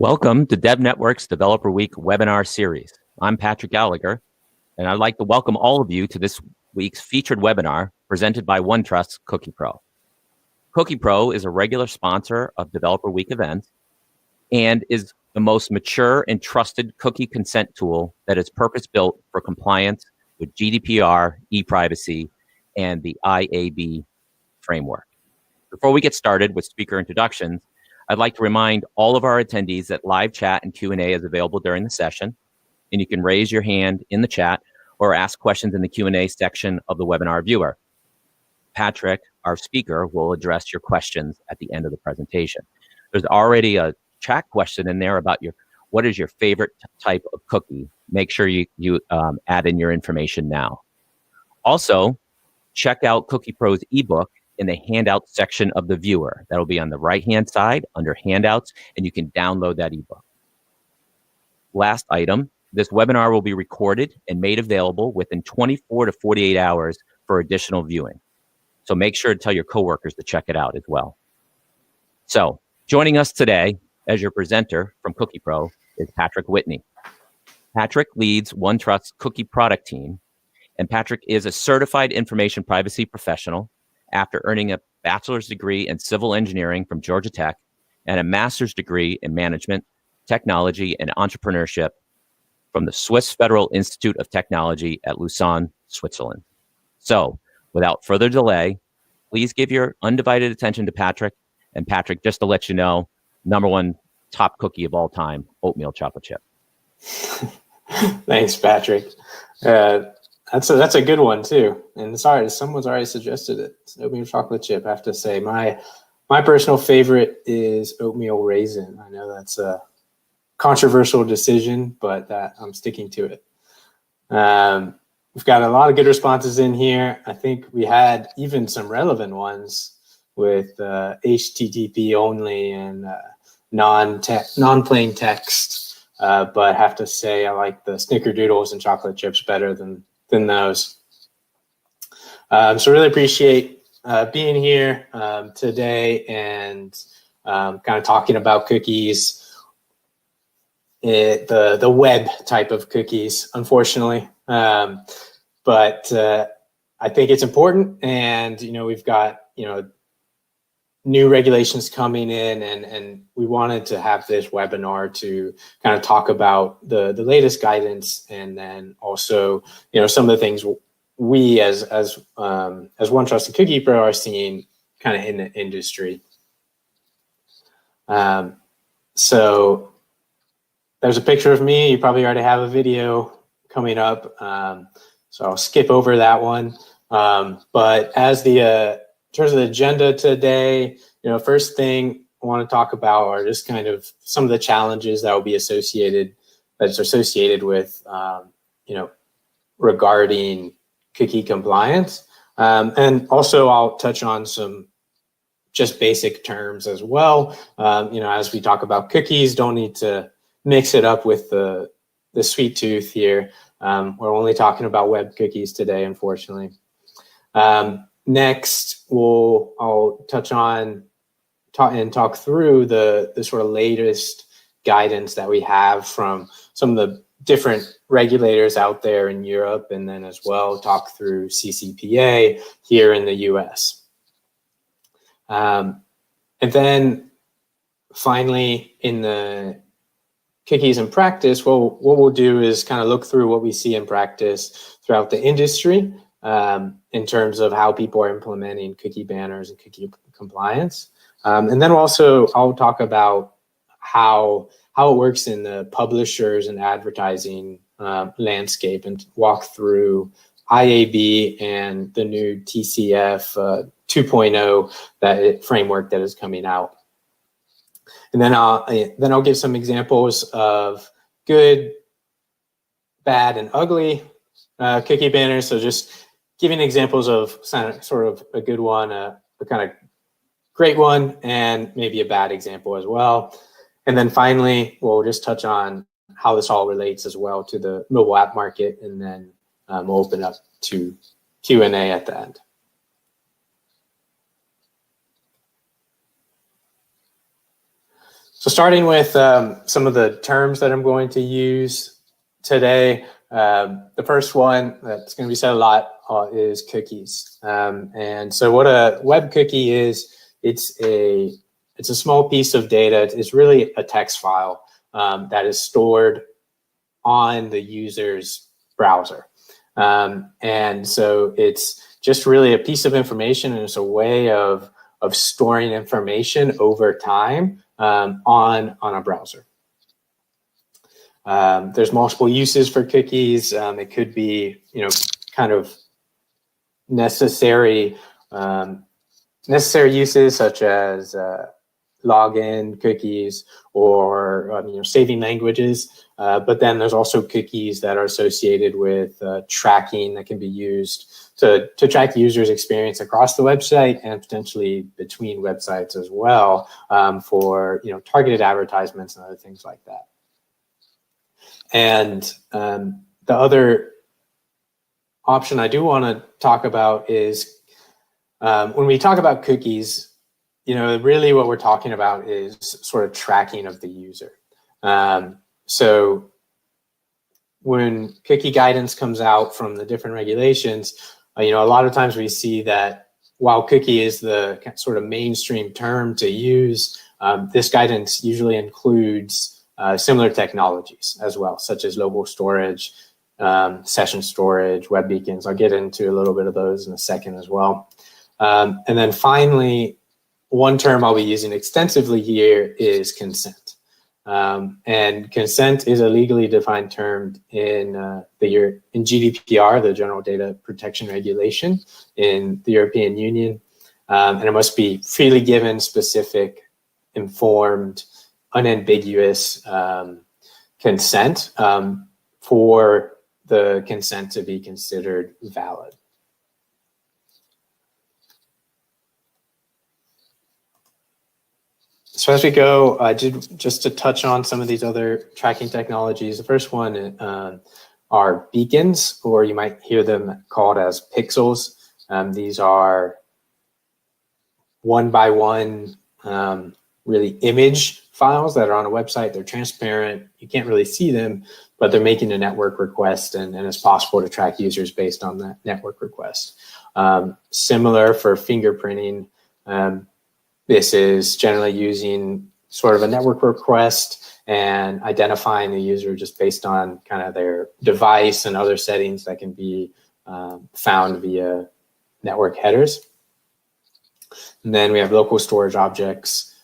Welcome to Dev Network's Developer Week webinar series. I'm Patrick Gallagher, and I'd like to welcome all of you to this week's featured webinar presented by OneTrust CookiePro. CookiePro is a regular sponsor of Developer Week events and is the most mature and trusted cookie consent tool that is purpose-built for compliance with GDPR, ePrivacy, and the IAB framework. Before we get started with speaker introductions, I'd like to remind all of our attendees that live chat and Q&A is available during the session, and you can raise your hand in the chat or ask questions in the Q&A section of the webinar viewer. Patrick, our speaker, will address your questions at the end of the presentation. There's already a chat question in there about what is your favorite type of cookie. Make sure you add in your information now. Also, check out CookiePro's ebook in the handout section of the viewer. That'll be on the right-hand side under handouts, and you can download that ebook. Last item, this webinar will be recorded and made available within 24 to 48 hours for additional viewing. So make sure to tell your coworkers to check it out as well. So joining us today as your presenter from CookiePro is Patrick Whitney. Patrick leads OneTrust's cookie product team, and Patrick is a certified information privacy professional after earning a bachelor's degree in civil engineering from Georgia Tech and a master's degree in management, technology, and entrepreneurship from the Swiss Federal Institute of Technology at Lausanne, Switzerland. So, without further delay, please give your undivided attention to Patrick. And Patrick, just to let you know, #1 top cookie of all time, oatmeal chocolate chip. Thanks, Patrick. That's a good one too. And sorry, someone's already suggested it. It's oatmeal chocolate chip. I have to say my personal favorite is oatmeal raisin. I know that's a controversial decision, but I'm sticking to it. We've got a lot of good responses in here. I think we had even some relevant ones with HTTP only and non-plain text. But I have to say I like the snickerdoodles and chocolate chips better than those. So really appreciate being here today and kind of talking about cookies, the web type of cookies, unfortunately. But I think it's important, and we've got new regulations coming in, and we wanted to have this webinar to kind of talk about the latest guidance, and then also some of the things we as OneTrust and CookiePro are seeing kind of in the industry. So there's a picture of me. You probably already have a video coming up, so I'll skip over that one. But as in terms of the agenda today, first thing I want to talk about are just kind of some of the challenges that will be associated with, regarding cookie compliance. And also I'll touch on some just basic terms as well. As we talk about cookies, don't need to mix it up with the sweet tooth here. We're only talking about web cookies today, unfortunately. Next, I'll touch on and talk through the sort of latest guidance that we have from some of the different regulators out there in Europe, and then as well talk through CCPA here in the US. And then finally, in the cookies in practice, what we'll do is kind of look through what we see in practice throughout the industry, in terms of how people are implementing cookie banners and cookie compliance. And then also I'll talk about how it works in the publishers and advertising landscape, and walk through IAB and the new TCF 2.0 framework that is coming out. And then I'll give some examples of good, bad, and ugly cookie banners. So just giving examples of sort of a good one, a kind of great one, and maybe a bad example as well. And then finally, we'll just touch on how this all relates as well to the mobile app market, and then we'll open up to Q&A at the end. So starting with some of the terms that I'm going to use today, the first one that's going to be said a lot is cookies. And so what a web cookie is, it's a small piece of data. It's really a text file that is stored on the user's browser. And so it's just really a piece of information, and it's a way of storing information over time on a browser. There's multiple uses for cookies. It could be, kind of necessary uses such as login cookies or saving languages. But then there's also cookies that are associated with tracking that can be used to track users' experience across the website and potentially between websites as well, for targeted advertisements and other things like that. And the other option I do want to talk about is when we talk about cookies, really what we're talking about is sort of tracking of the user. So when cookie guidance comes out from the different regulations, a lot of times we see that while cookie is the sort of mainstream term to use, this guidance usually includes similar technologies as well, such as local storage, session storage, web beacons. I'll get into a little bit of those in a second as well. And then finally, one term I'll be using extensively here is consent. And consent is a legally defined term in GDPR, the General Data Protection Regulation in the European Union. And it must be freely given, specific, informed, unambiguous consent for the consent to be considered valid. So as we go, just to touch on some of these other tracking technologies. The first one are beacons, or you might hear them called as pixels. These are one by one, really image files that are on a website. They're transparent. You can't really see them, but they're making a network request, and it's possible to track users based on that network request. Similar for fingerprinting. This is generally using sort of a network request and identifying the user just based on kind of their device and other settings that can be found via network headers. And then we have local storage objects,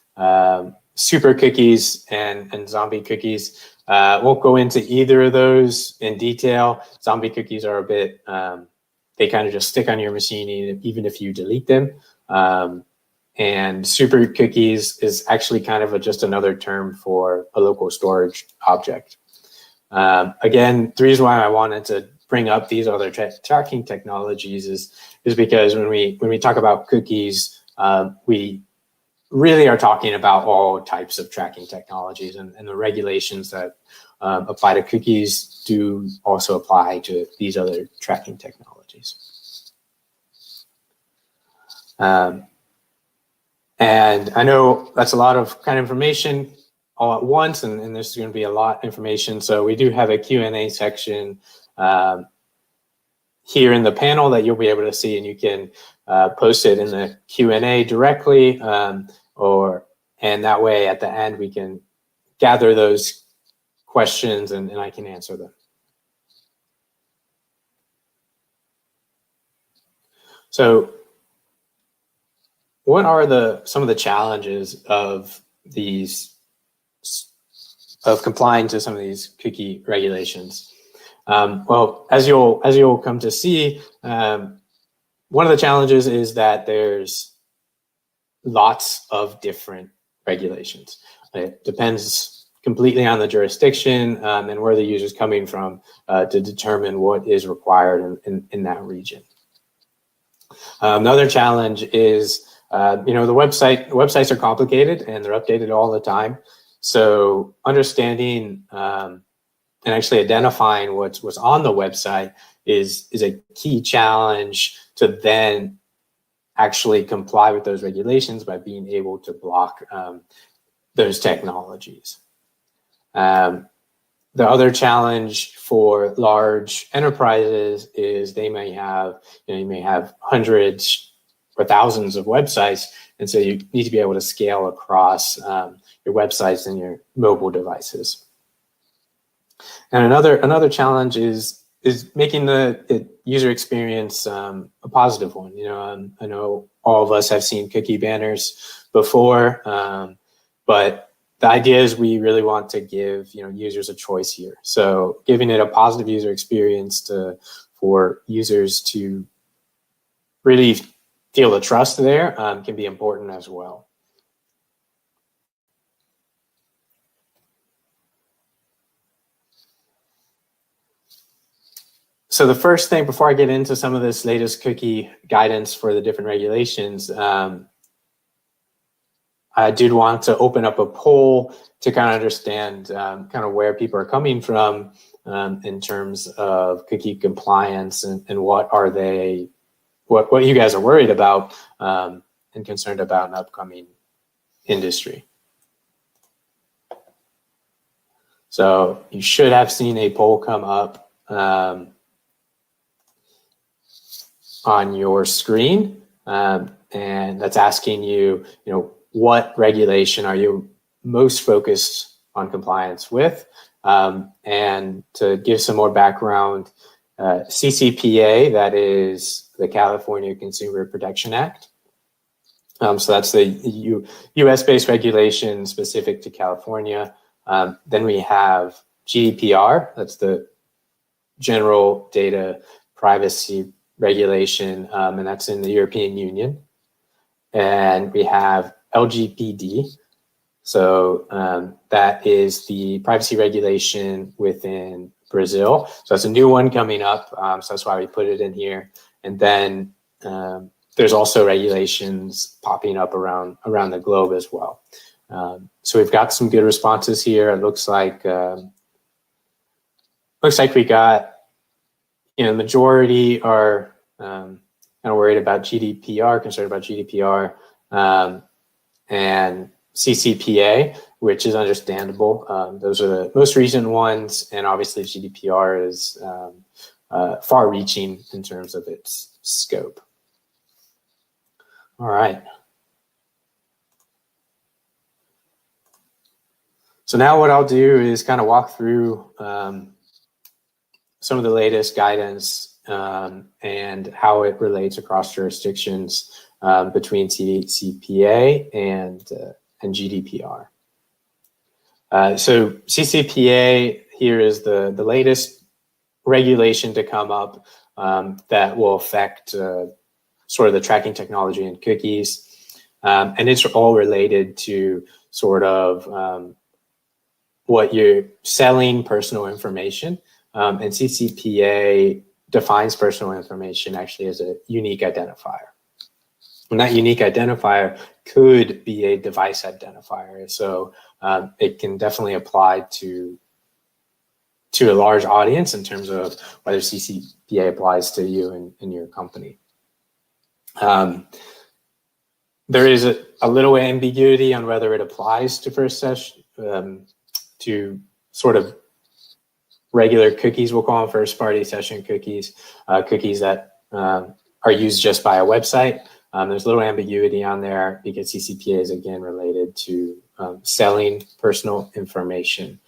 super cookies and zombie cookies. Won't go into either of those in detail. Zombie cookies are a bit, they kind of just stick on your machine even if you delete them. And super cookies is actually kind of just another term for a local storage object. Again, the reason why I wanted to bring up these other tracking technologies is because when we talk about cookies, we really are talking about all types of tracking technologies, and the regulations that apply to cookies do also apply to these other tracking technologies. And I know that's a lot of kind of information all at once, and there's going to be a lot of information. So we do have a Q&A section here in the panel that you'll be able to see, and you can post it in the Q&A directly, and that way at the end we can gather those questions and I can answer them. So what are some of the challenges of complying to some of these cookie regulations? Well, as you'll come to see, one of the challenges is that there's lots of different regulations. It depends completely on the jurisdiction and where the user is coming from to determine what is required in that region. Another challenge is the websites are complicated and they're updated all the time. So understanding and actually identifying what's on the website is a key challenge to then actually comply with those regulations by being able to block those technologies. The other challenge for large enterprises is they may have, you may have hundreds or thousands of websites, and so you need to be able to scale across your websites and your mobile devices. And another challenge is making the user experience a positive one. I know all of us have seen cookie banners before, but the idea is we really want to give users a choice here. So giving it a positive user experience for users to really feel the trust there can be important as well. So the first thing, before I get into some of this latest cookie guidance for the different regulations, I did want to open up a poll to kind of understand kind of where people are coming from in terms of cookie compliance and what you guys are worried about and concerned about in upcoming industry. So you should have seen a poll come up on your screen, and that's asking you, what regulation are you most focused on compliance with? And to give some more background, CCPA, that is the California Consumer Protection Act. So that's the US-based regulation specific to California. Then we have GDPR, that's the General Data Privacy Regulation, and that's in the European Union. And we have LGPD, so that is the privacy regulation within Brazil. So that's a new one coming up, so that's why we put it in here. And then there's also regulations popping up around the globe as well. So we've got some good responses here. It looks like we got, the majority are kind of worried about GDPR, concerned about GDPR, and CCPA, which is understandable. Those are the most recent ones, and obviously GDPR is far-reaching in terms of its scope. All right. So now what I'll do is kind of walk through some of the latest guidance and how it relates across jurisdictions between CCPA and GDPR. So CCPA here is the latest regulation to come up that will affect sort of the tracking technology in cookies. And it's all related to sort of what you're selling, personal information. And CCPA defines personal information actually as a unique identifier. And that unique identifier could be a device identifier. So it can definitely apply to a large audience in terms of whether CCPA applies to you and your company. There is a little ambiguity on whether it applies to first session, to sort of regular cookies, we'll call them first party session cookies, cookies that are used just by a website. There's a little ambiguity on there because CCPA is again related to selling personal information.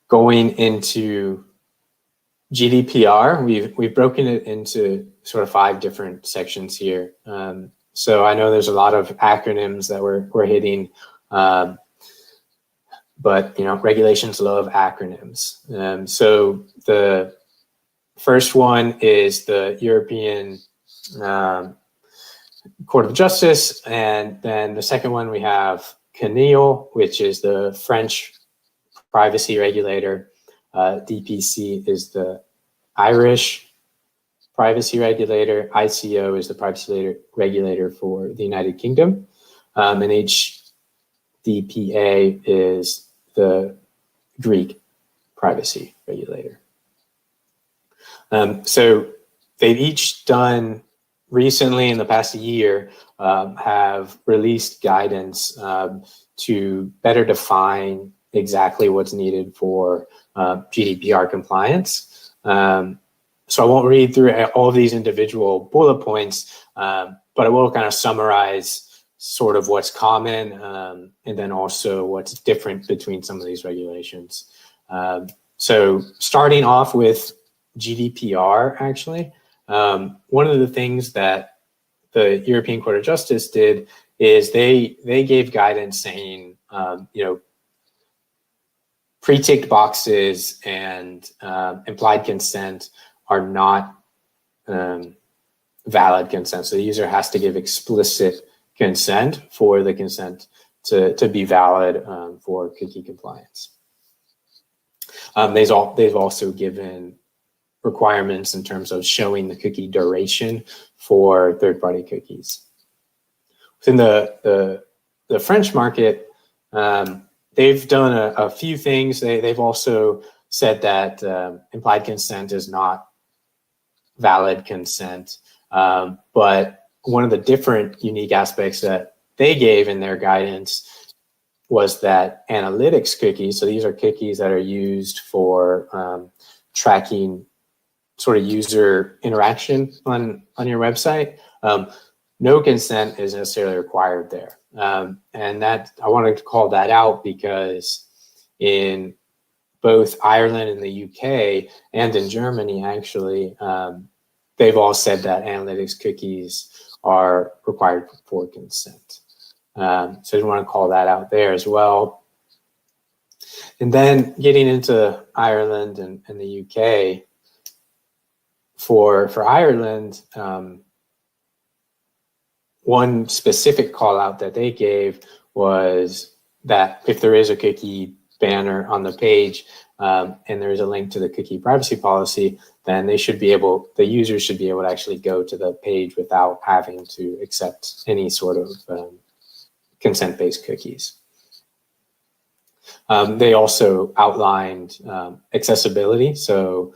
Going into GDPR, we've broken it into sort of 5 different sections here. So I know there's a lot of acronyms that we're hitting, but regulations love acronyms. So the first one is the European Court of Justice, and then the second one we have CNIL, which is the French privacy regulator. DPC is the Irish privacy regulator. ICO is the privacy regulator for the United Kingdom. And HDPA is the Greek privacy regulator. So they've each done recently, in the past year, have released guidance to better define exactly what's needed for GDPR compliance. So I won't read through all of these individual bullet points, but I will kind of summarize sort of what's common and then also what's different between some of these regulations. So starting off with GDPR, actually, one of the things that the European Court of Justice did is they gave guidance saying, pre-ticked boxes and implied consent are not valid consent. So the user has to give explicit consent for the consent to be valid for cookie compliance. They've also given requirements in terms of showing the cookie duration for third-party cookies. Within the French market, they've done a few things. They've also said that implied consent is not valid consent. But one of the different unique aspects that they gave in their guidance was that analytics cookies, so these are cookies that are used for tracking sort of user interaction on your website, no consent is necessarily required there. And that I wanted to call that out because in both Ireland and the UK and in Germany, actually, they've all said that analytics cookies are required for consent. So I just want to call that out there as well. And then getting into Ireland and the UK, for Ireland, one specific call out that they gave was that if there is a cookie banner on the page and there is a link to the cookie privacy policy, then the users should be able to actually go to the page without having to accept any sort of consent-based cookies. They also outlined accessibility, so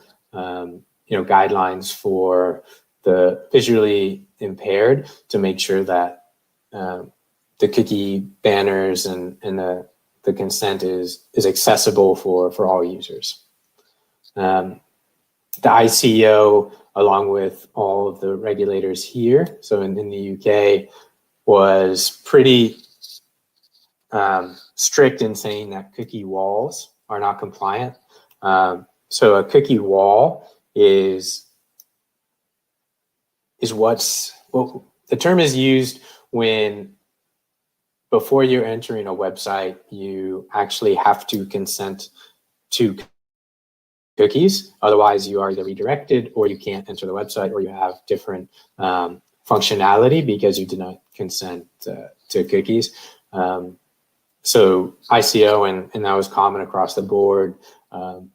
guidelines for the visually impaired to make sure that the cookie banners and the consent is accessible for all users. The ICO, along with all of the regulators here, so in the UK, was pretty strict in saying that cookie walls are not compliant. So a cookie wall is the term is used when before you're entering a website, you actually have to consent to cookies. Otherwise, you are either redirected or you can't enter the website, or you have different functionality because you did not consent to cookies. So ICO, and that was common across the board,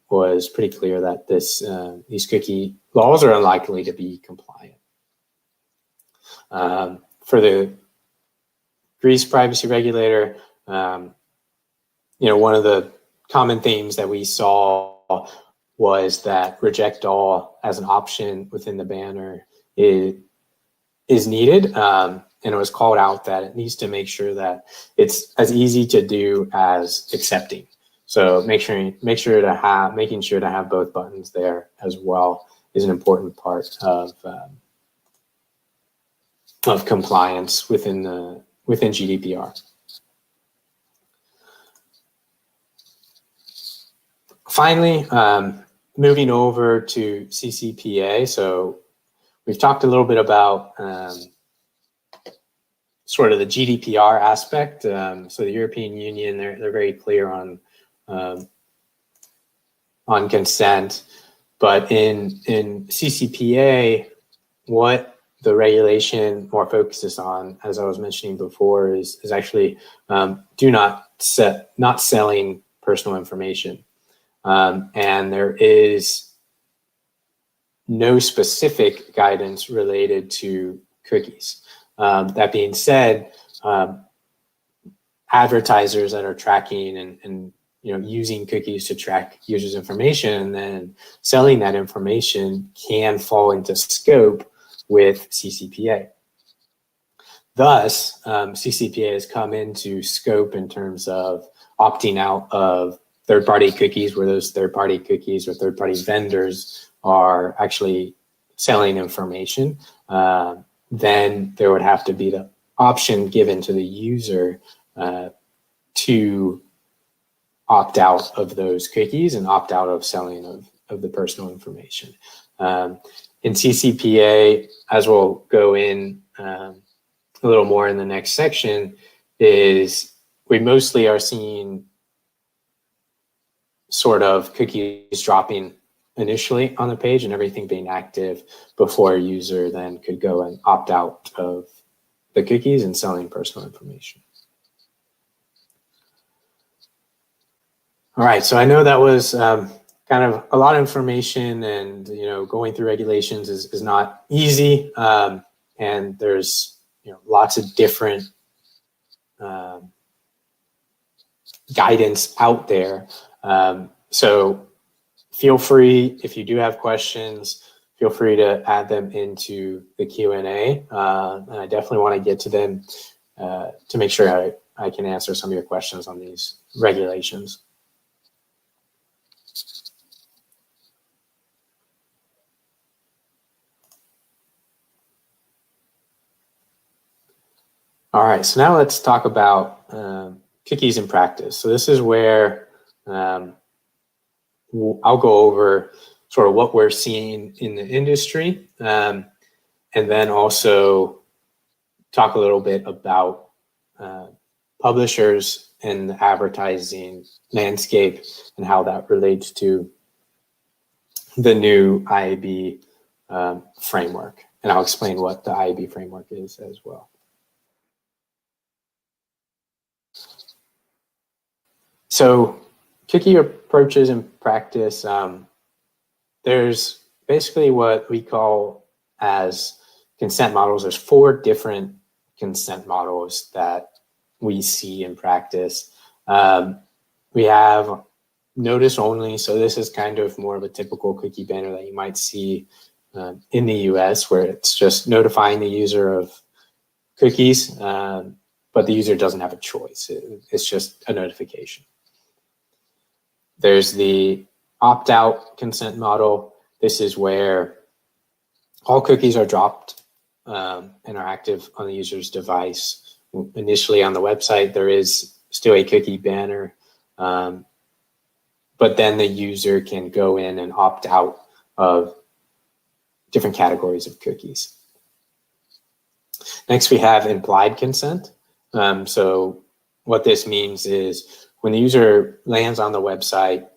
was pretty clear that these cookie laws are unlikely to be compliant. For the Greece privacy regulator, one of the common themes that we saw was that reject all as an option within the banner is needed. And it was called out that it needs to make sure that it's as easy to do as accepting. So making sure to have both buttons there as well is an important part of compliance within GDPR. Finally, moving over to CCPA. So we've talked a little bit about sort of the GDPR aspect. So the European Union, they're very clear on consent, but in CCPA, what the regulation more focuses on, as I was mentioning before, is actually not selling personal information. And there is no specific guidance related to cookies. That being said, advertisers that are tracking and using cookies to track users' information and then selling that information can fall into scope with CCPA. Thus, CCPA has come into scope in terms of opting out of third-party cookies, where those third-party cookies or third-party vendors are actually selling information. Then there would have to be the option given to the user to opt out of those cookies and opt out of selling of the personal information. In CCPA, as we'll go in a little more in the next section, is we mostly are seeing sort of cookies dropping initially on the page and everything being active before a user then could go and opt out of the cookies and selling personal information. All right, so I know that was kind of a lot of information, and going through regulations is not easy, and there's lots of different guidance out there. So feel free, if you do have questions, feel free to add them into the Q&A. And I definitely want to get to them to make sure I can answer some of your questions on these regulations. All right, so now let's talk about cookies in practice. So this is where I'll go over sort of what we're seeing in the industry, and then also talk a little bit about publishers and the advertising landscape and how that relates to the new IAB framework. And I'll explain what the IAB framework is as well. So cookie approaches in practice, there's basically what we call as consent models. There's 4 different consent models that we see in practice. We have notice only. So this is kind of more of a typical cookie banner that you might see in the US, where it's just notifying the user of cookies, but the user doesn't have a choice. It's just a notification. There's the opt-out consent model. This is where all cookies are dropped and are active on the user's device. Initially on the website, there is still a cookie banner, but then the user can go in and opt out of different categories of cookies. Next, we have implied consent. So what this means is when the user lands on the website,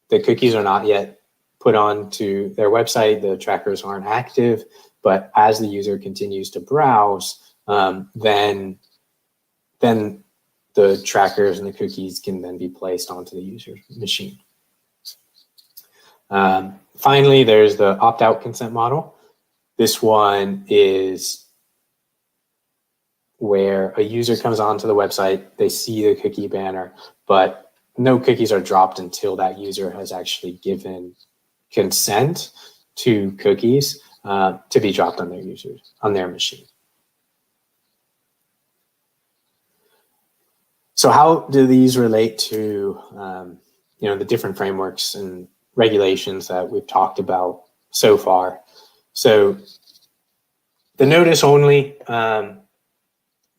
the cookies are not yet put onto their website, the trackers aren't active, but as the user continues to browse, then the trackers and the cookies can then be placed onto the user's machine. Finally, there's the opt-out consent model. This one is where a user comes onto the website, they see the cookie banner, but no cookies are dropped until that user has actually given consent to cookies to be dropped on their machine. So how do these relate to the different frameworks and regulations that we've talked about so far? So the notice only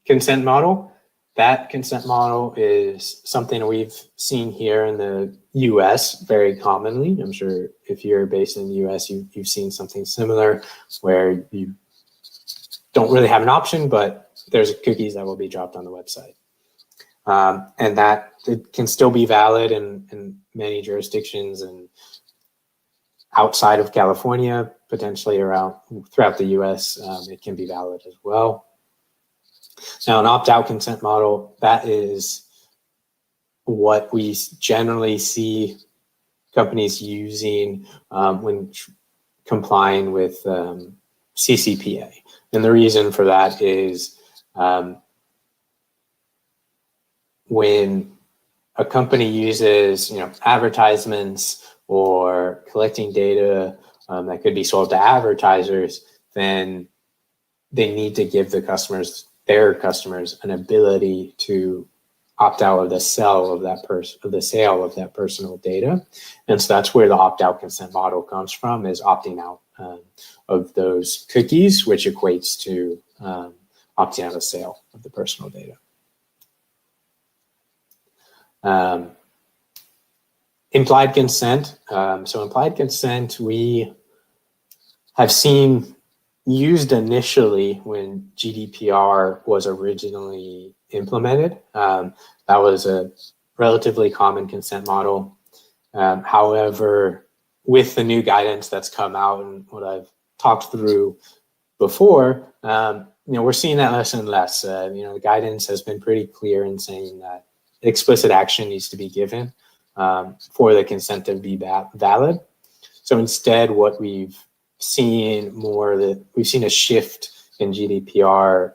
consent model, that consent model is something we've seen here in the US very commonly. I'm sure if you're based in the US, you've seen something similar where you don't really have an option, but there's cookies that will be dropped on the website. And that it can still be valid in many jurisdictions and outside of California, potentially throughout the US, it can be valid as well. Now, an opt-out consent model, that is what we generally see companies using when complying with CCPA. And the reason for that is when a company uses advertisements or collecting data that could be sold to advertisers, then they need to give their customers an ability to opt out of the sale of that personal data. And so that's where the opt-out consent model comes from, is opting out of those cookies, which equates to opting out of sale of the personal data. Implied consent. So implied consent, we have seen used initially when GDPR was originally implemented. That was a relatively common consent model. However, with the new guidance that's come out and what I've talked through before, we're seeing that less and less. The guidance has been pretty clear in saying that explicit action needs to be given for the consent to be valid. So instead, what we've seen we've seen a shift in GDPR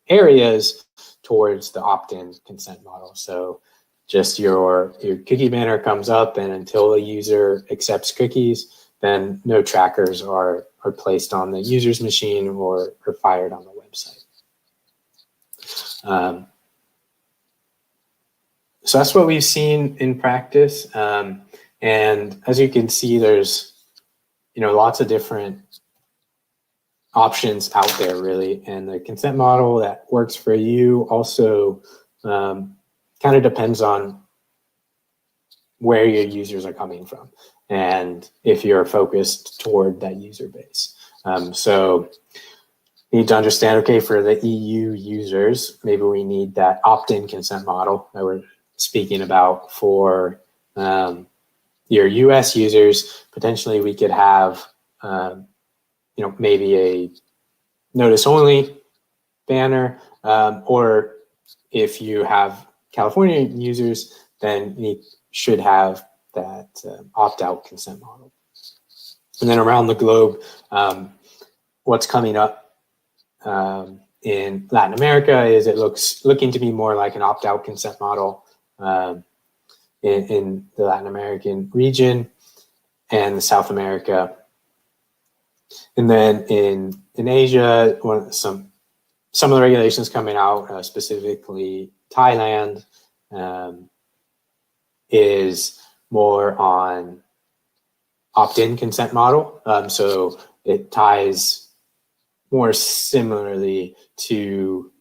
areas towards the opt-in consent model. So just your cookie banner comes up, and until the user accepts cookies, then no trackers are placed on the user's machine or fired on the website. So that's what we've seen in practice. And as you can see, there's lots of different options out there, really. And the consent model that works for you also kind of depends on where your users are coming from and if you're focused toward that user base. So you need to understand, okay, for the EU users, maybe we need that opt-in consent model that we're speaking about. For your US users, potentially we could have maybe a notice only banner, or if you have California users, then you should have that opt-out consent model. And then around the globe, what's coming up in Latin America is looking to be more like an opt-out consent model in the Latin American region and South America. And then in Asia, some of the regulations coming out, specifically Thailand, is more on opt-in consent model. So it ties more similarly to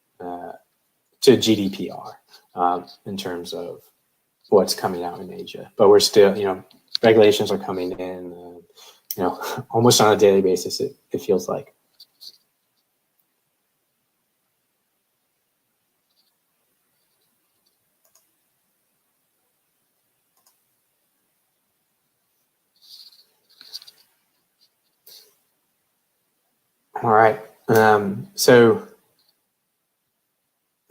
GDPR in terms of what's coming out in Asia. But we're still, regulations are coming in, almost on a daily basis, it feels like. All right. So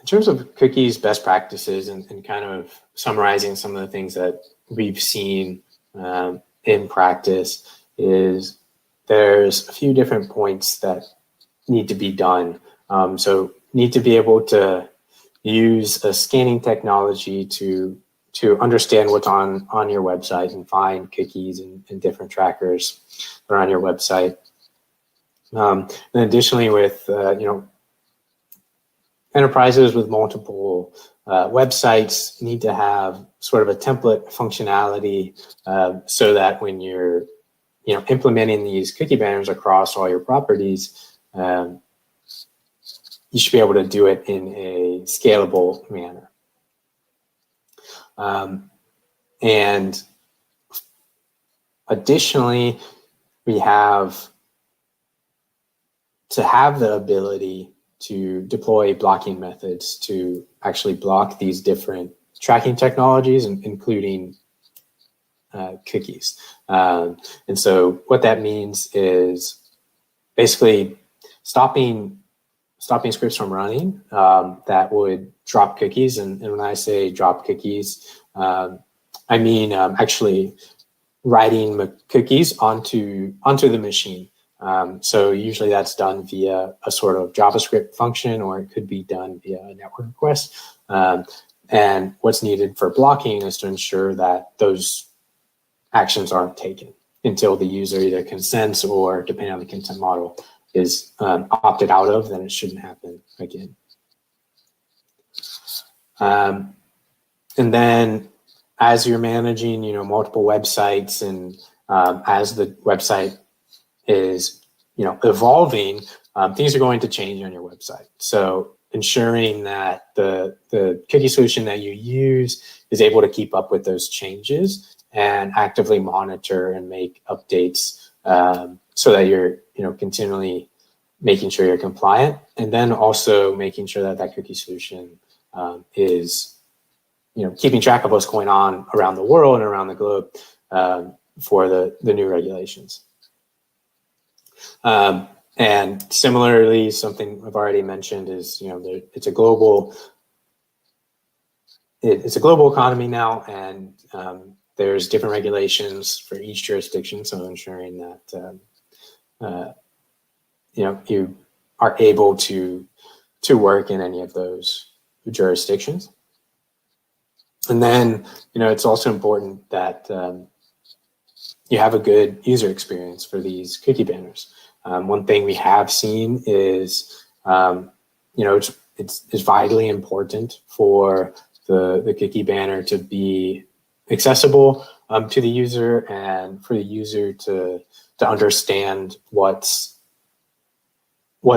in terms of cookies best practices and kind of summarizing some of the things that we've seen in practice, is there's a few different points that need to be done. So need to be able to use a scanning technology to understand what's on your website and find cookies and different trackers that are on your website. And additionally, with enterprises with multiple websites need to have sort of a template functionality so that when you're implementing these cookie banners across all your properties, you should be able to do it in a scalable manner. And additionally, we have to have the ability to deploy blocking methods to actually block these different tracking technologies, including cookies. And so what that means is basically stopping scripts from running that would drop cookies. And when I say drop cookies, I mean actually writing cookies onto the machine. So usually that's done via a sort of JavaScript function, or it could be done via a network request. And what's needed for blocking is to ensure that those actions aren't taken until the user either consents or, depending on the consent model, is opted out of, then it shouldn't happen again. And then as you're managing, multiple websites, and as the website is, evolving, things are going to change on your website. So ensuring that the cookie solution that you use is able to keep up with those changes and actively monitor and make updates, so that you're, continually making sure you're compliant, and then also making sure that that cookie solution is, keeping track of what's going on around the world and around the globe for the new regulations. And similarly, something I've already mentioned is, it's a global economy now, and there's different regulations for each jurisdiction. So ensuring that you are able to work in any of those jurisdictions. And then, it's also important that you have a good user experience for these cookie banners. One thing we have seen is, it's vitally important for the cookie banner to be accessible to the user, and for the user to understand what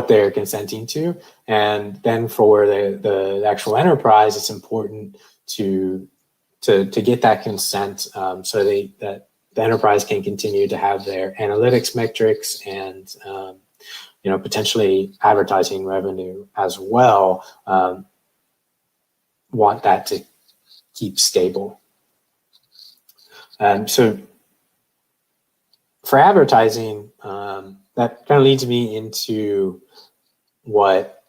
they're consenting to. And then for the actual enterprise, it's important to get that consent, so that the enterprise can continue to have their analytics metrics and potentially advertising revenue as well. Want that to keep stable. So for advertising, that kind of leads me into what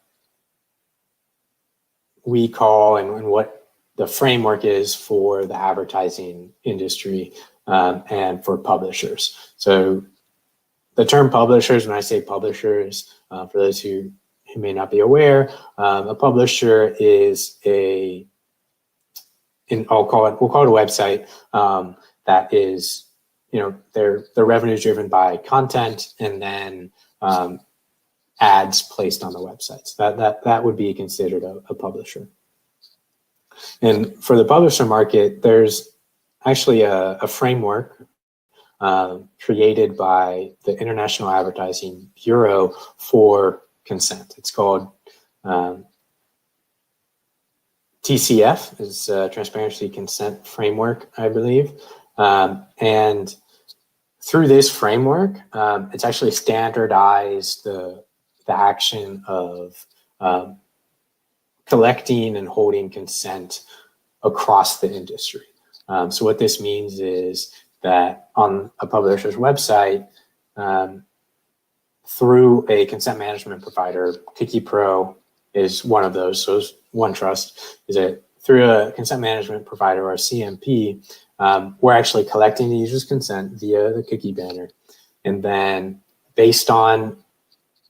we call and what the framework is for the advertising industry, and for publishers. So the term publishers, when I say publishers, for those who may not be aware, a publisher is we'll call it a website that is, their revenue is driven by content, and then ads placed on the websites. That would be considered a publisher. And for the publisher market, there's actually a framework created by the International Advertising Bureau for consent. It's called TCF, is Transparency Consent Framework, I believe. And through this framework, it's actually standardized the action of collecting and holding consent across the industry. So what this means is that on a publisher's website, through a consent management provider, CookiePro is one of those. So OneTrust is through a consent management provider, or a CMP, we're actually collecting the user's consent via the cookie banner. And then based on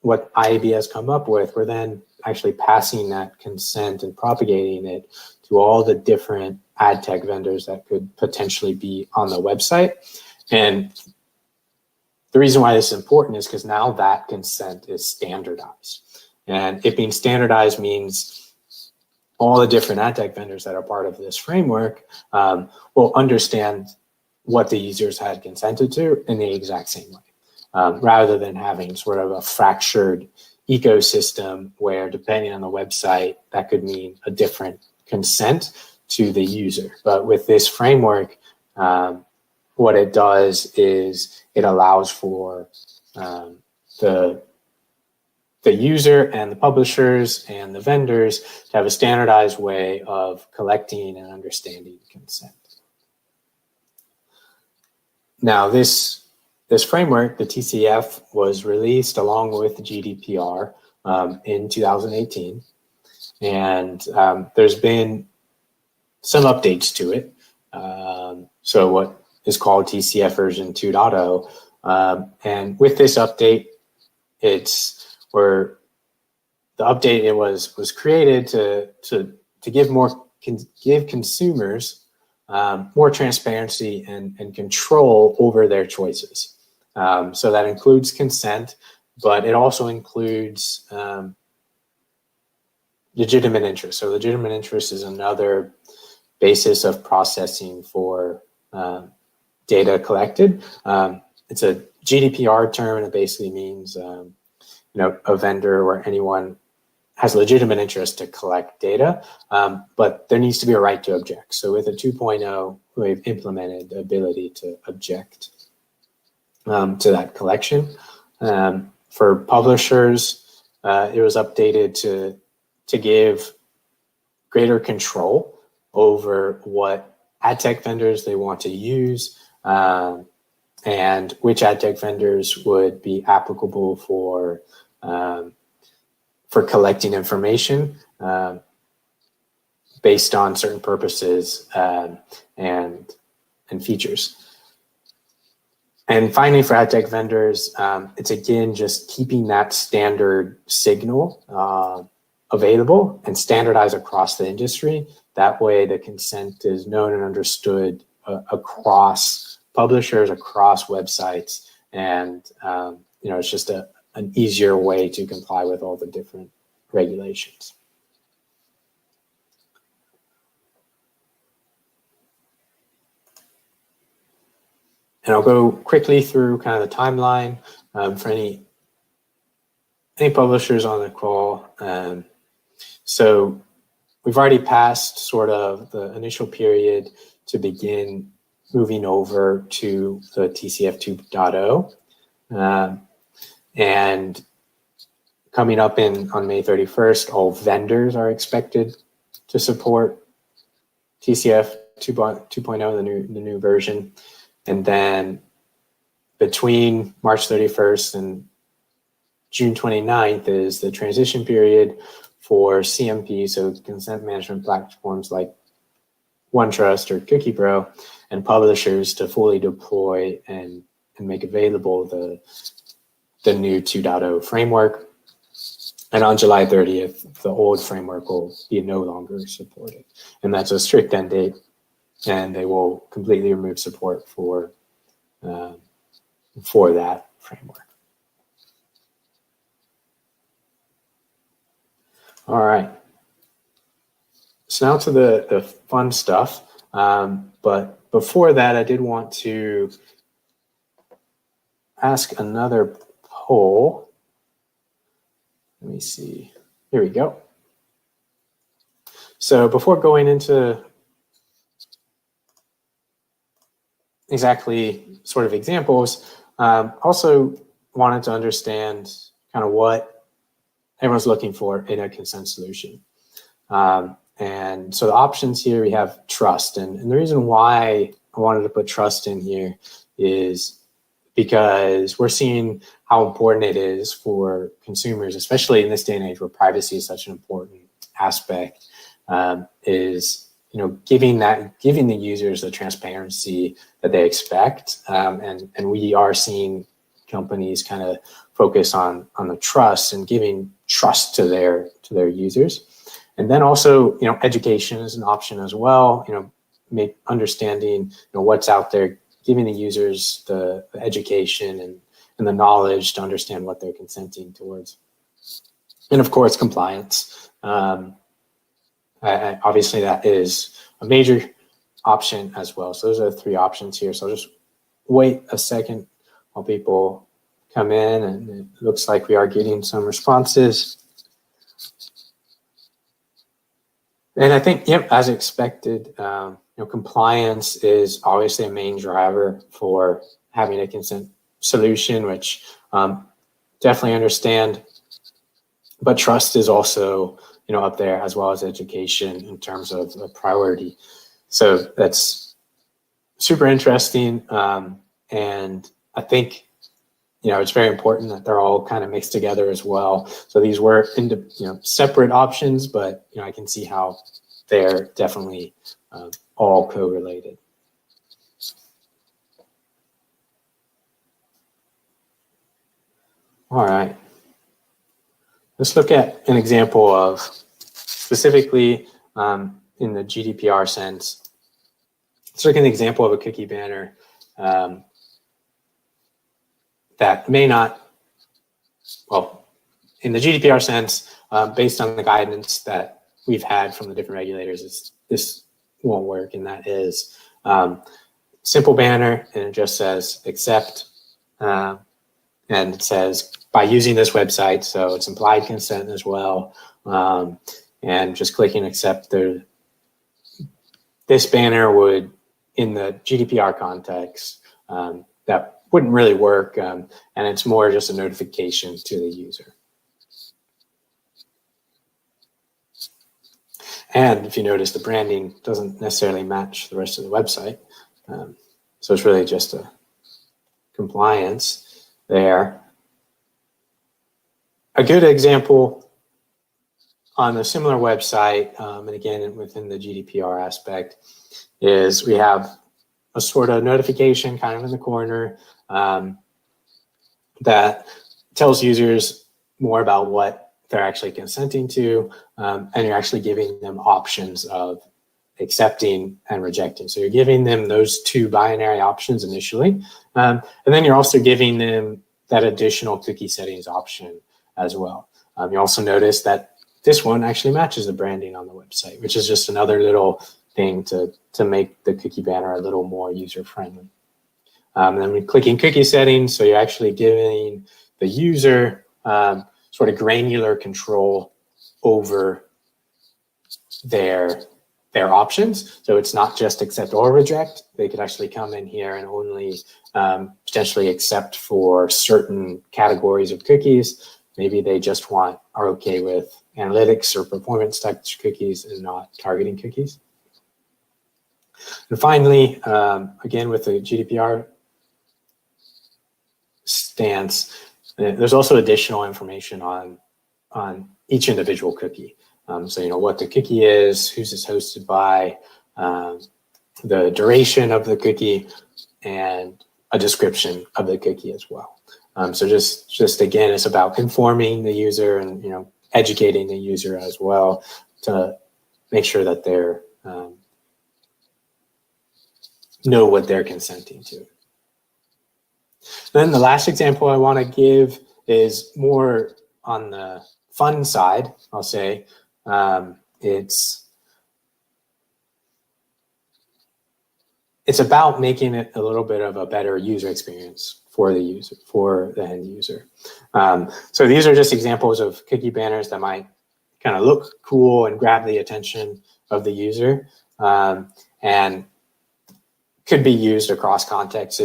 what IAB has come up with, we're then actually passing that consent and propagating it to all the different ad tech vendors that could potentially be on the website. And the reason why this is important is because now that consent is standardized. And it being standardized means all the different ad tech vendors that are part of this framework will understand what the users had consented to in the exact same way, rather than having sort of a fractured ecosystem where, depending on the website, that could mean a different consent to the user. But with this framework, what it does is it allows for the user and the publishers and the vendors to have a standardized way of collecting and understanding consent. Now, this framework, the TCF, was released along with the GDPR in 2018. And there's been some updates to it. So what is called TCF version 2.0. And with this update, it's where the update it was created to give consumers more transparency and control over their choices. So that includes consent, but it also includes legitimate interest. So legitimate interest is another basis of processing for data collected. It's a GDPR term, and it basically means a vendor or anyone has legitimate interest to collect data, but there needs to be a right to object. So with a 2.0, we've implemented the ability to object to that collection. For publishers, it was updated to give greater control over what ad tech vendors they want to use, and which ad tech vendors would be applicable for collecting information based on certain purposes and features. And finally, for ad tech vendors, it's again just keeping that standard signal available and standardized across the industry. That way, the consent is known and understood across publishers, across websites, and it's just an easier way to comply with all the different regulations. And I'll go quickly through kind of the timeline for any publishers on the call. So we've already passed sort of the initial period to begin moving over to the TCF 2.0. And coming up on May 31st, all vendors are expected to support TCF 2.0, the new version. And then between March 31st and June 29th is the transition period for CMP, so consent management platforms like OneTrust or CookiePro, and publishers to fully deploy and make available the new 2.0 framework. And on July 30th, the old framework will be no longer supported. And that's a strict end date, and they will completely remove support for that framework. All right. So now to the fun stuff. But before that, I did want to ask another poll. Let me see. Here we go. So before going into exactly sort of examples, also wanted to understand kind of what everyone's looking for in a consent solution. And so the options here, we have trust. And the reason why I wanted to put trust in here is because we're seeing how important it is for consumers, especially in this day and age where privacy is such an important aspect, is giving the users the transparency that they expect. And we are seeing companies kind of focus on the trust and giving trust to their users. And then also, education is an option as well. Understanding what's out there, giving the users the education and the knowledge to understand what they're consenting towards. And of course, compliance. Obviously, that is a major option as well. So those are the three options here. So I'll just wait a second while people come in, and it looks like we are getting some responses. And I think, as expected, compliance is obviously a main driver for having a consent solution, which definitely understand. But trust is also, up there, as well as education in terms of a priority. So that's super interesting. And I think, it's very important that they're all kind of mixed together as well. So these were separate options, but I can see how they're definitely all correlated. All right. Let's look at an example of specifically in the GDPR sense. Let's look at an example of a cookie banner that may not well, in the GDPR sense, based on the guidance that we've had from the different regulators, this won't work, and that is simple banner, and it just says accept, and it says by using this website, so it's implied consent as well, and just clicking accept. This banner would, in the GDPR context, that wouldn't really work, and it's more just a notification to the user. And if you notice, the branding doesn't necessarily match the rest of the website. So it's really just a compliance there. A good example on a similar website, and again, within the GDPR aspect, is we have a sort of notification kind of in the corner that tells users more about what they're actually consenting to, and you're actually giving them options of accepting and rejecting. So you're giving them those two binary options initially, and then you're also giving them that additional cookie settings option as well. You also notice that this one actually matches the branding on the website, which is just another little thing to make the cookie banner a little more user-friendly. And then we're clicking cookie settings, so you're actually giving the user sort of granular control over their options. So it's not just accept or reject. They could actually come in here and only potentially accept for certain categories of cookies. Maybe they just are okay with analytics or performance type cookies and not targeting cookies. And finally, again, with the GDPR stance, there's also additional information on each individual cookie. So, you know, what the cookie is, who's it's hosted by, the duration of the cookie, and a description of the cookie as well. So just again, it's about informing the user and, you know, educating the user as well to make sure that they're know what they're consenting to. Then the last example I want to give is more on the fun side, I'll say. It's about making it a little bit of a better user experience for the user, for the end user. So these are just examples of cookie banners that might kind of look cool and grab the attention of the user, and could be used across contexts.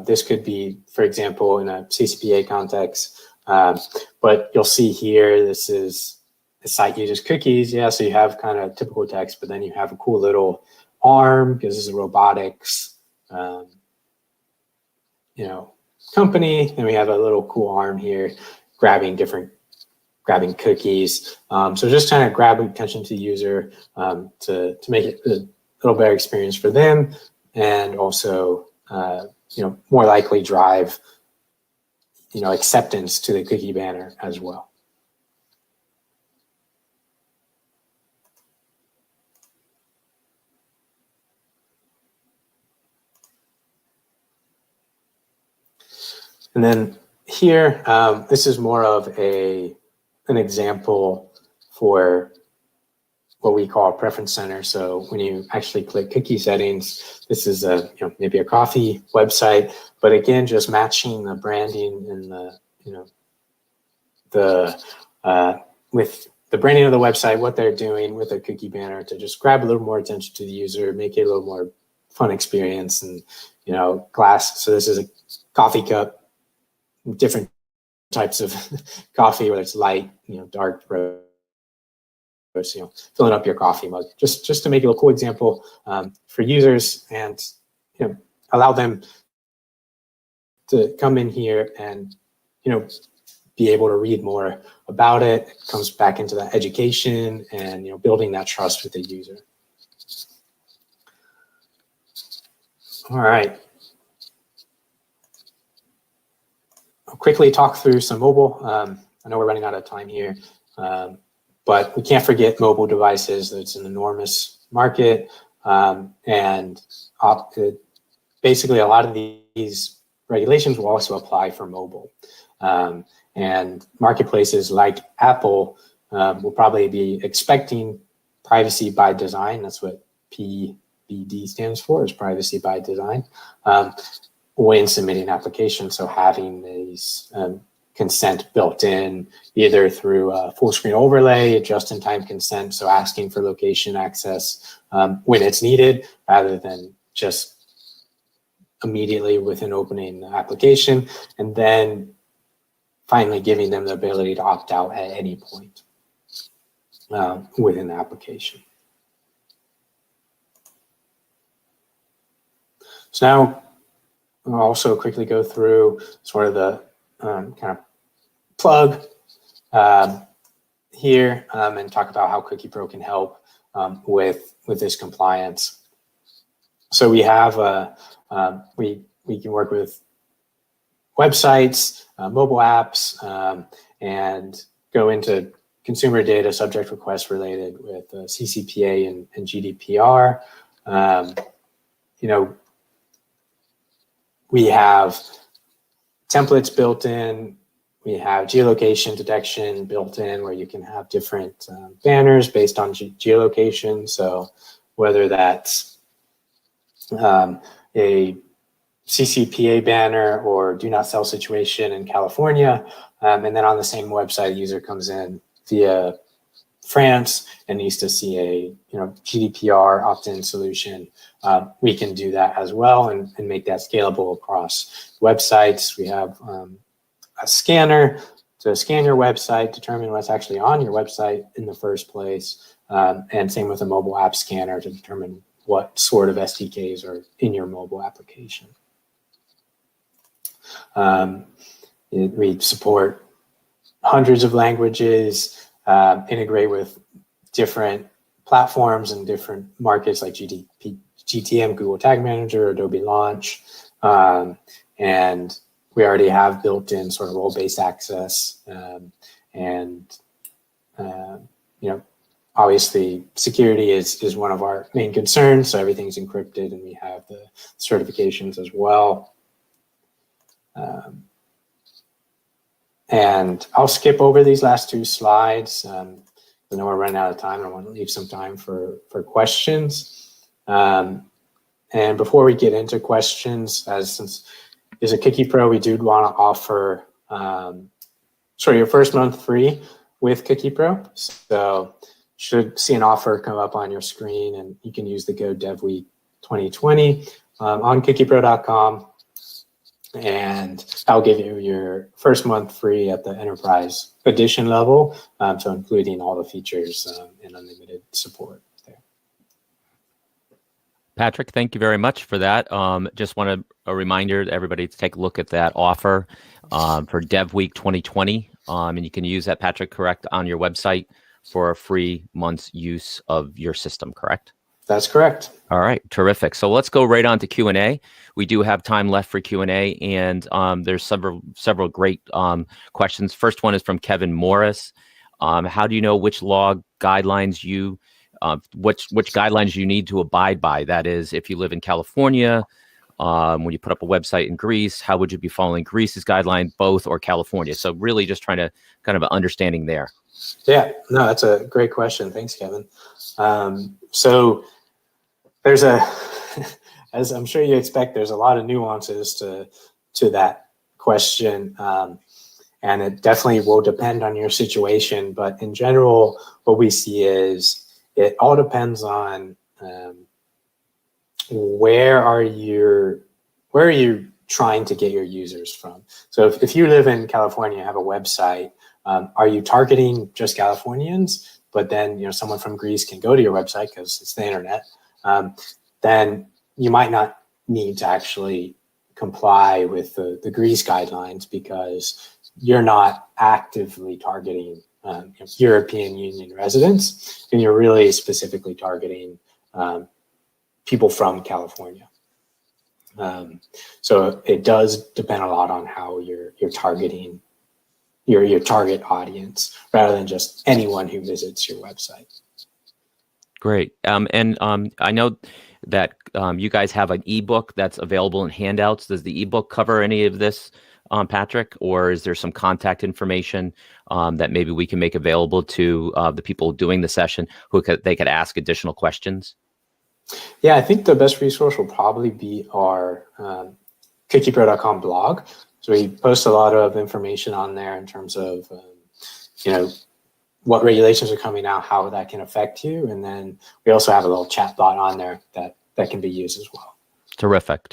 This could be, for example, in a CCPA context, but you'll see here, this is the site uses cookies. Yeah, so you have kind of typical text, but then you have a cool little arm because this is a robotics, you know, company. And we have a little cool arm here grabbing cookies. So just trying to grab attention to the user to make it a little better experience for them, and also, you know, more likely drive, you know, acceptance to the cookie banner as well. And then here, this is more of an example for what we call a preference center. So when you actually click cookie settings, this is a, you know, maybe a coffee website, but again, just matching the branding and the, you know, with the branding of the website, what they're doing with a cookie banner to just grab a little more attention to the user, make it a little more fun experience. And, you know, glass. So this is a coffee cup, different types of coffee, whether it's light, you know, dark, roast, you know, filling up your coffee mug, just to make it a cool example for users, and, you know, allow them to come in here and, you know, be able to read more about it. It comes back into that education and, you know, building that trust with the user. All right. I'll quickly talk through some mobile. I know we're running out of time here, but we can't forget mobile devices. It's an enormous market, and basically a lot of these regulations will also apply for mobile. And marketplaces like Apple will probably be expecting privacy by design. That's what PBD stands for, is privacy by design, when submitting applications. So having these consent built in, either through a full screen overlay, just-in-time consent, so asking for location access when it's needed, rather than just immediately within opening the application, and then finally giving them the ability to opt out at any point within the application. So now I'll also quickly go through sort of the kind of plug here and talk about how CookiePro can help with this compliance. So we have we can work with websites, mobile apps, and go into consumer data subject requests related with CCPA and GDPR. We have templates built in. We have geolocation detection built in, where you can have different banners based on geolocation. So whether that's a CCPA banner or do not sell situation in California, and then on the same website, a user comes in via France and needs to see a GDPR opt-in solution, we can do that as well and make that scalable across websites. We have a scanner to scan your website, determine what's actually on your website in the first place, and same with a mobile app scanner to determine what sort of SDKs are in your mobile application. We support hundreds of languages, integrate with different platforms and different markets like GTM, Google Tag Manager, Adobe Launch, and we already have built-in sort of role-based access, obviously security is one of our main concerns, so everything's encrypted, and we have the certifications as well. And I'll skip over these last two slides. I know we're running out of time. I want to leave some time for questions. And before we get into questions, since there's a CookiePro, we do want to offer your first month free with CookiePro. So should see an offer come up on your screen, and you can use the Go Dev Week 2020 on CookiePro.com. And I'll give you your first month free at the enterprise edition level, so including all the features and unlimited support there. Patrick, thank you very much for that. Just want a reminder to everybody to take a look at that offer for Dev Week 2020. And you can use that, Patrick, correct, on your website for a free month's use of your system, correct? That's correct. All right, terrific. So let's go right on to Q&A. We do have time left for Q&A, and there's several great questions. First one is from Kevin Morris. How do you know which law guidelines which guidelines you need to abide by? That is, if you live in California, when you put up a website in Greece, how would you be following Greece's guideline, both, or California? So really just trying to kind of an understanding there. Yeah, no, that's a great question. Thanks, Kevin. So there's as I'm sure you expect, there's a lot of nuances to that question. And it definitely will depend on your situation. But in general, what we see is it all depends on where are you trying to get your users from. So if you live in California, have a website, are you targeting just Californians? But then someone from Greece can go to your website because it's the internet. Then you might not need to actually comply with the Greece guidelines because you're not actively targeting European Union residents, and you're really specifically targeting people from California. So it does depend a lot on how you're targeting your target audience rather than just anyone who visits your website. Great. And I know that you guys have an ebook that's available in handouts. Does the ebook cover any of this, Patrick, or is there some contact information that maybe we can make available to the people doing the session who they could ask additional questions? Yeah, I think the best resource will probably be our CookiePro.com blog. So we post a lot of information on there in terms of, what regulations are coming out, how that can affect you. And then we also have a little chat bot on there that can be used as well. Terrific.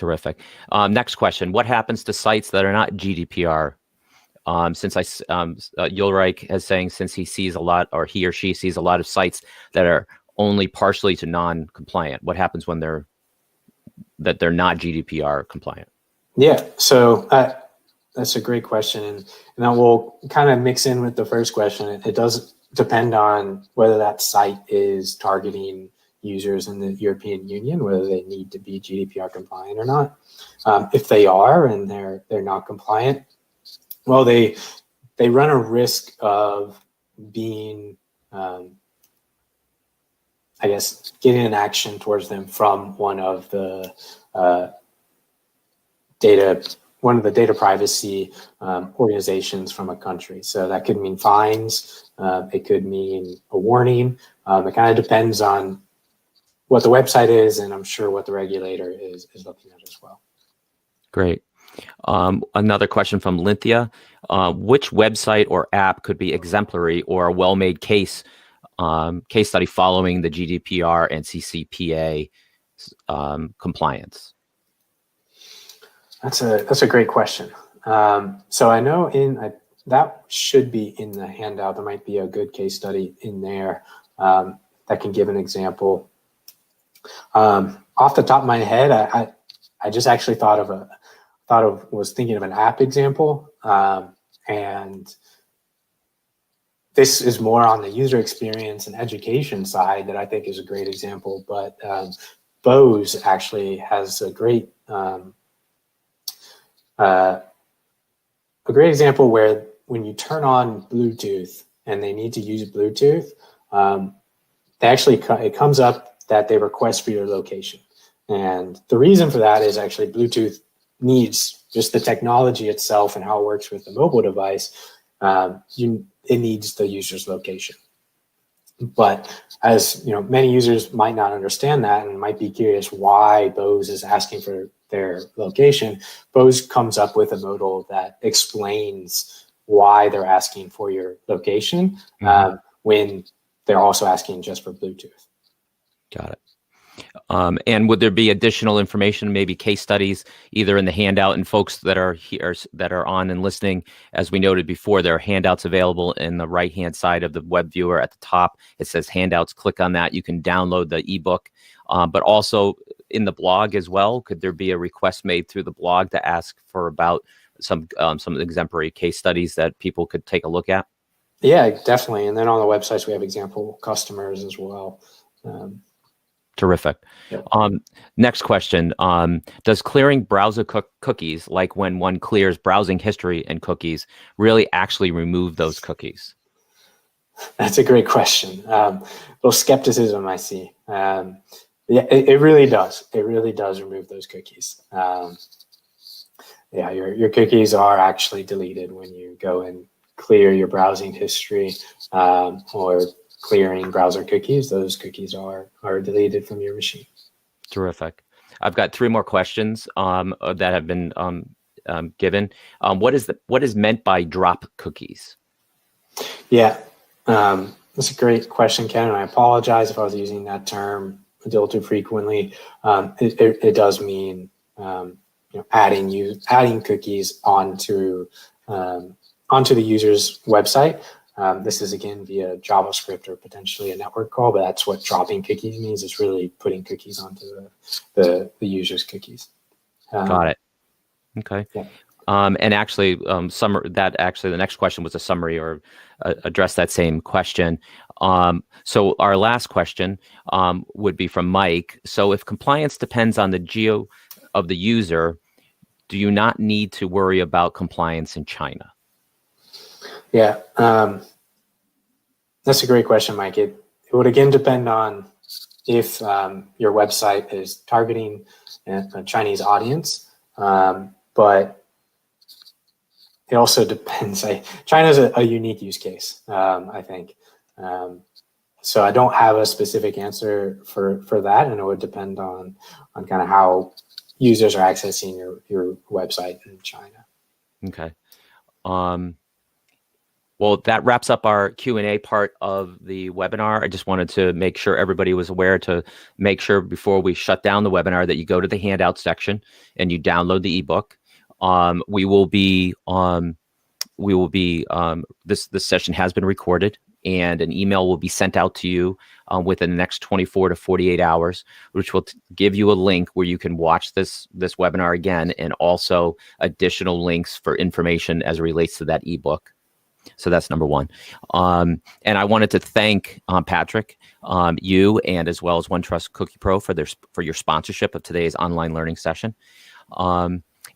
Next question. What happens to sites that are not GDPR? Ulrich is saying since he sees a lot, or he or she sees a lot of sites that are only partially to non-compliant, what happens when they're not GDPR compliant? Yeah, so that's a great question. And that will kind of mix in with the first question. It does depend on whether that site is targeting users in the European Union, whether they need to be GDPR compliant or not. If they are and they're not compliant, well, they run a risk of being, getting an action towards them from one of the data privacy organizations from a country. So that could mean fines. It could mean a warning. It kind of depends on what the website is, and I'm sure what the regulator is looking at as well. Great. Another question from Lynthia. Which website or app could be exemplary or a well-made case study following the GDPR and CCPA compliance? That's a great question. So I know that should be in the handout. There might be a good case study in there that can give an example. Off the top of my head, I just actually was thinking of an app example, and this is more on the user experience and education side that I think is a great example. But Bose actually has a great example where when you turn on Bluetooth and they need to use Bluetooth, it comes up that they request for your location. And the reason for that is actually Bluetooth needs just the technology itself and how it works with the mobile device. It needs the user's location. But as many users might not understand that and might be curious why Bose is asking for their location. Bose comes up with a modal that explains why they're asking for your location when they're also asking just for Bluetooth. Got it. And would there be additional information, maybe case studies, either in the handout, and folks that are here, that are on and listening, as we noted before, there are handouts available in the right-hand side of the web viewer at the top. It says handouts. Click on that. You can download the ebook, but also in the blog as well. Could there be a request made through the blog to ask for about some exemplary case studies that people could take a look at? Yeah, definitely. And then on the websites, we have example customers as well. Terrific. Yep. Next question. Does clearing browser cookies, like when one clears browsing history and cookies, really actually remove those cookies? That's a great question. A little skepticism I see. Yeah, it really does. It really does remove those cookies. Yeah, your cookies are actually deleted when you go and clear your browsing history or clearing browser cookies. Those cookies are deleted from your machine. Terrific. I've got 3 more questions that have been given. What is meant by drop cookies? Yeah, that's a great question, Ken. And I apologize if I was using that term a little too frequently. It does mean adding cookies onto the user's website. This is again via JavaScript or potentially a network call, but that's what dropping cookies means. It's really putting cookies onto the user's cookies. Got it. Okay. Yeah. And actually, the next question was a summary or address that same question. So our last question would be from Mike. So if compliance depends on the geo of the user, do you not need to worry about compliance in China? Yeah, that's a great question, Mike. It would again depend on if your website is targeting a Chinese audience. But it also depends. China's a unique use case, I think. So I don't have a specific answer for that, and it would depend on kind of how users are accessing your website in China. Okay. Well, that wraps up our Q&A part of the webinar. I just wanted to make sure everybody was aware to make sure before we shut down the webinar that you go to the handout section and you download the ebook. This session has been recorded, and an email will be sent out to you within the next 24 to 48 hours, which will give you a link where you can watch this webinar again, and also additional links for information as it relates to that ebook. So that's number one. And I wanted to thank Patrick, you, and as well as OneTrust CookiePro for your sponsorship of today's online learning session.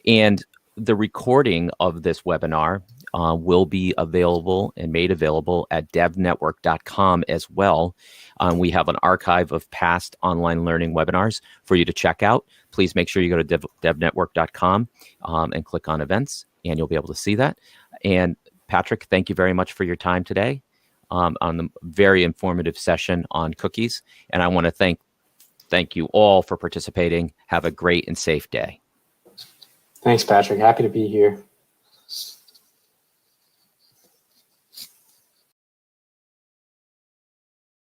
And the recording of this webinar will be available and made available at devnetwork.com as well. We have an archive of past online learning webinars for you to check out. Please make sure you go to devnetwork.com and click on events, and you'll be able to see that. And Patrick, thank you very much for your time today on the very informative session on cookies. And I want to thank you all for participating. Have a great and safe day. Thanks, Patrick. Happy to be here.